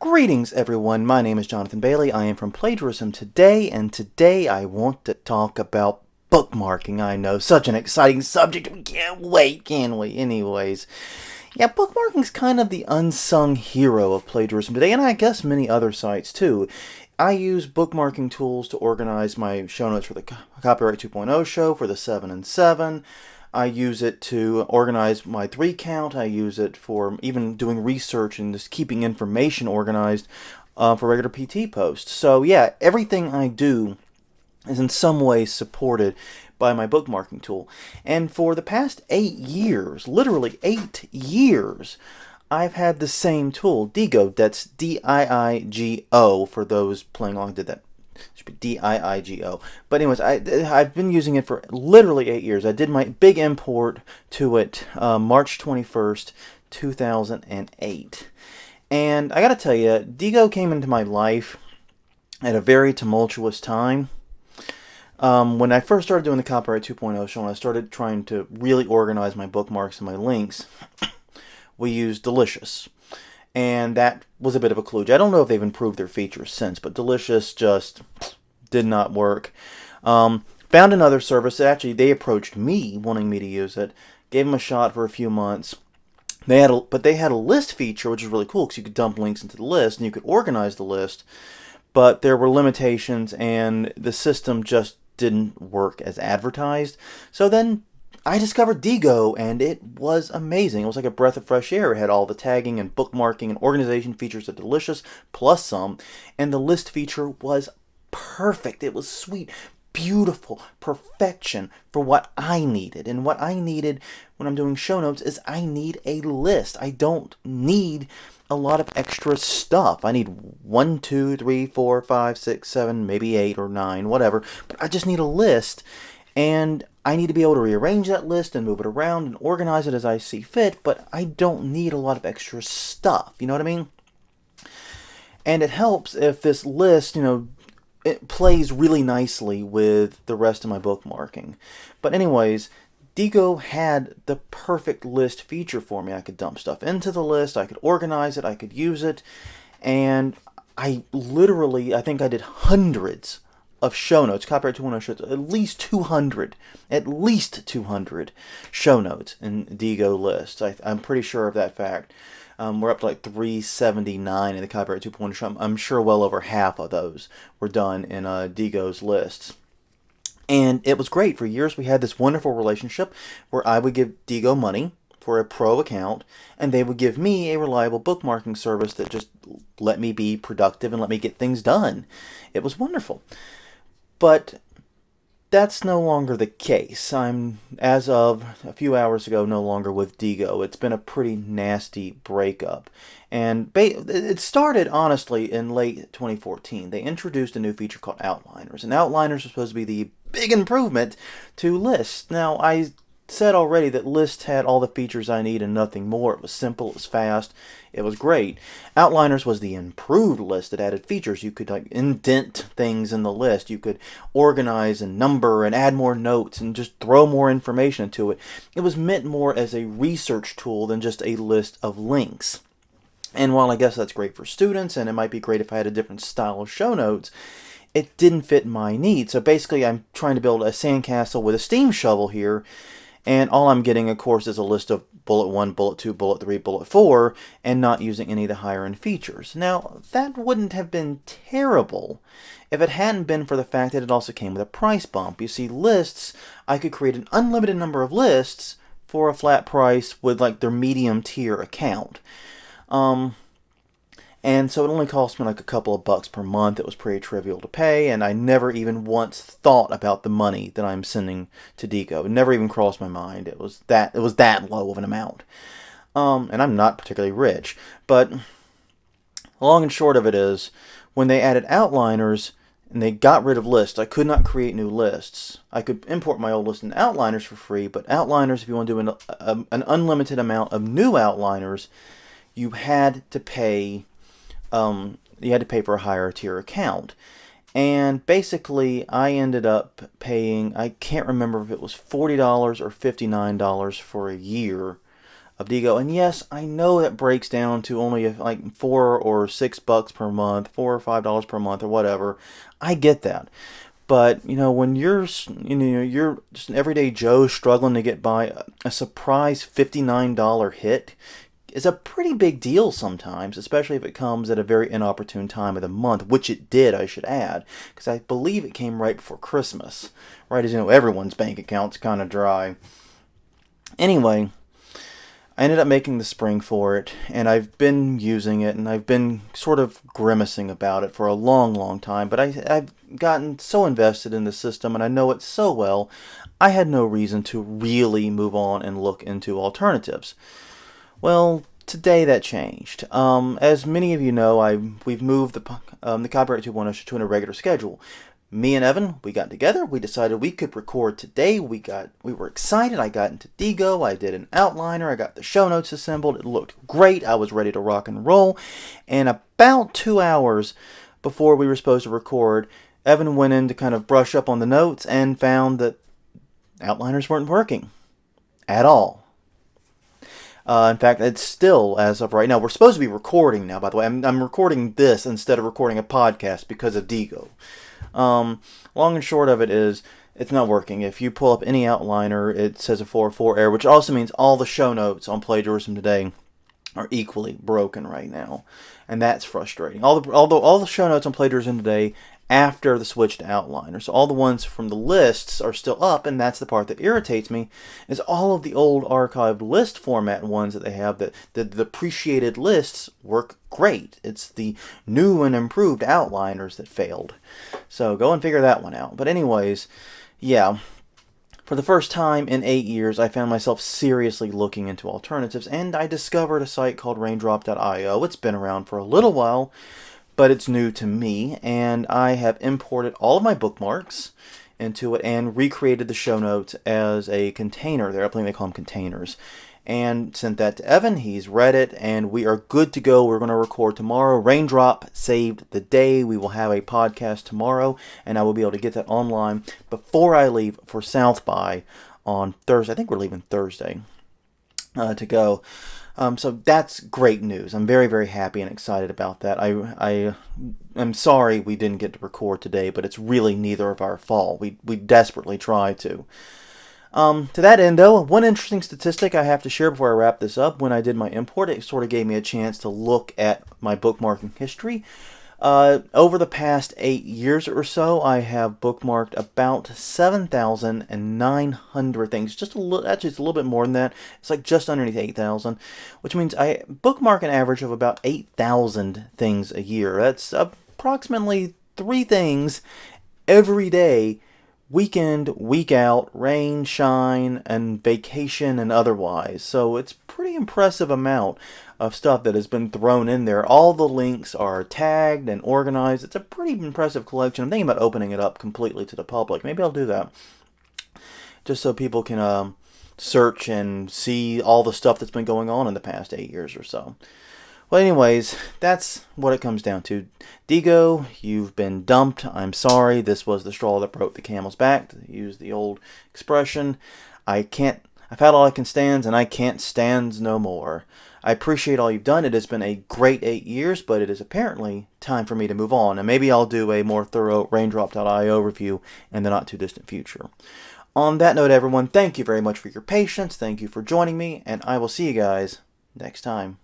Greetings everyone, my name is Jonathan Bailey. I am from Plagiarism Today, and today I want to talk about bookmarking. I know, such an exciting subject. We can't wait, can we? Anyways, yeah, bookmarking's kind of the unsung hero of Plagiarism Today, and I guess many other sites too. I use bookmarking tools to organize my show notes for the Copyright 2.0 show, for the 7 and 7. I use it to organize my 3 count. I use it for even doing research and just keeping information organized for regular PT posts. So yeah, everything I do is in some way supported by my bookmarking tool. And for the past 8 years, literally 8 years, I've had the same tool, Diigo. That's D-I-I-G-O for those playing along. Did that? It should be D-I-I-G-O. But anyways, I've been using it for literally 8 years. I did my big import to it March 21st, 2008. And I gotta tell you, Diigo came into my life at a very tumultuous time. When I first started doing the Copyright 2.0 show, and I started trying to really organize my bookmarks and my links, we used Delicious. And that was a bit of a kludge. I don't know if they've improved their features since, but Delicious just did not work. Found another service. Actually, they approached me, wanting me to use it. Gave them a shot for a few months. But they had a list feature, which is really cool, because you could dump links into the list, and you could organize the list. But there were limitations, and the system just didn't work as advertised. So then I discovered Diigo, and it was amazing. It was like a breath of fresh air. It had all the tagging and bookmarking and organization features of Delicious, plus some. And the list feature was perfect. It was sweet, beautiful, perfection for what I needed. And what I needed when I'm doing show notes is I need a list. I don't need a lot of extra stuff. I need 1, 2, 3, 4, 5, 6, 7, maybe 8 or 9, whatever. But I just need a list. And I need to be able to rearrange that list and move it around and organize it as I see fit, but I don't need a lot of extra stuff. You know what I mean? And it helps if this list, it plays really nicely with the rest of my bookmarking. But anyways, Diigo had the perfect list feature for me. I could dump stuff into the list, I could organize it, I could use it, and I think I did hundreds of show notes, Copyright 2.0 show notes, at least 200 show notes in Diigo lists. I'm pretty sure of that fact. We're up to like 379 in the Copyright 2.0 show. I'm sure well over half of those were done in Diigo's lists. And it was great. For years we had this wonderful relationship where I would give Diigo money for a pro account, and they would give me a reliable bookmarking service that just let me be productive and let me get things done. It was wonderful. But that's no longer the case. I'm, as of a few hours ago, no longer with Diigo. It's been a pretty nasty breakup. And it started, honestly, in late 2014. They introduced a new feature called Outliners. And Outliners are supposed to be the big improvement to lists. Now, I said already that lists had all the features I need and nothing more. It was simple, it was fast, it was great. Outliners was the improved list that added features. You could indent things in the list. You could organize and number and add more notes and just throw more information into it. It was meant more as a research tool than just a list of links. And while I guess that's great for students, and it might be great if I had a different style of show notes, it didn't fit my needs. So basically I'm trying to build a sandcastle with a steam shovel here. And all I'm getting, of course, is a list of bullet 1, bullet 2, bullet 3, bullet 4, and not using any of the higher-end features. Now, that wouldn't have been terrible if it hadn't been for the fact that it also came with a price bump. You see, lists, I could create an unlimited number of lists for a flat price with, like, their medium-tier account. And so it only cost me like a couple of bucks per month. It was pretty trivial to pay, and I never even once thought about the money that I'm sending to Diigo. It never even crossed my mind. It was that low of an amount. And I'm not particularly rich, but long and short of it is, when they added Outliners and they got rid of lists, I could not create new lists. I could import my old list in Outliners for free, but Outliners, if you want to do an unlimited amount of new Outliners, you had to pay for a higher tier account. And basically I ended up paying, I can't remember if it was $40 or $59 for a year of Diigo. And yes, I know that breaks down to only like $4 or $6 per month, $4 or $5 per month, or whatever. I get that. But when you're just an everyday Joe struggling to get by, a surprise $59 hit is a pretty big deal sometimes, especially if it comes at a very inopportune time of the month, which it did, I should add, because I believe it came right before Christmas, right as everyone's bank account's kind of dry. Anyway, I ended up making the spring for it, and I've been using it, and I've been sort of grimacing about it for a long, long time, but I've gotten so invested in the system, and I know it so well, I had no reason to really move on and look into alternatives. Well, today that changed. As many of you know, we've moved the Copyright 2.0 to a regular schedule. Me and Evan, we got together. We decided we could record today. We were excited. I got into Diigo. I did an outliner. I got the show notes assembled. It looked great. I was ready to rock and roll. And about 2 hours before we were supposed to record, Evan went in to kind of brush up on the notes and found that outliners weren't working at all. In fact, it's still, as of right now, we're supposed to be recording now, by the way. I'm recording this instead of recording a podcast because of Diigo. Long and short of it is, it's not working. If you pull up any outliner, it says a 404 error, which also means all the show notes on Plagiarism Today are equally broken right now. And that's frustrating. All the show notes on Plagiarism Today after the switch to outliner. So all the ones from the lists are still up, and that's the part that irritates me, is all of the old archived list format ones that they have, that the depreciated lists work great. It's the new and improved outliners that failed. So go and figure that one out. But anyways, yeah. For the first time in 8 years, I found myself seriously looking into alternatives, and I discovered a site called Raindrop.io. It's been around for a little while, but it's new to me, and I have imported all of my bookmarks into it and recreated the show notes as a container there. I believe they call them containers. And sent that to Evan. He's read it, and we are good to go. We're going to record tomorrow. Raindrop saved the day. We will have a podcast tomorrow, and I will be able to get that online before I leave for South by on Thursday. I think we're leaving Thursday to go. So that's great news. I'm very, very happy and excited about that. I am sorry we didn't get to record today, but it's really neither of our fault. We desperately tried to. To that end, though, one interesting statistic I have to share before I wrap this up. When I did my import, it sort of gave me a chance to look at my bookmarking history. Over the past 8 years or so, I have bookmarked about 7,900 things. Actually, it's a little bit more than that. It's like just underneath 8,000, which means I bookmark an average of about 8,000 things a year. That's approximately 3 things every day, week in, week out, rain, shine, and vacation and otherwise. So it's a pretty impressive amount of stuff that has been thrown in there. All the links are tagged and organized. It's a pretty impressive collection. I'm thinking about opening it up completely to the public. Maybe I'll do that, just so people can search and see all the stuff that's been going on in the past 8 years or so. Well, anyways, that's what it comes down to. Diigo, you've been dumped. I'm sorry. This was the straw that broke the camel's back, to use the old expression. I've had all I can stand, and I can't stand no more. I appreciate all you've done. It has been a great 8 years, but it is apparently time for me to move on. And maybe I'll do a more thorough Raindrop.io review in the not-too-distant future. On that note, everyone, thank you very much for your patience. Thank you for joining me, and I will see you guys next time.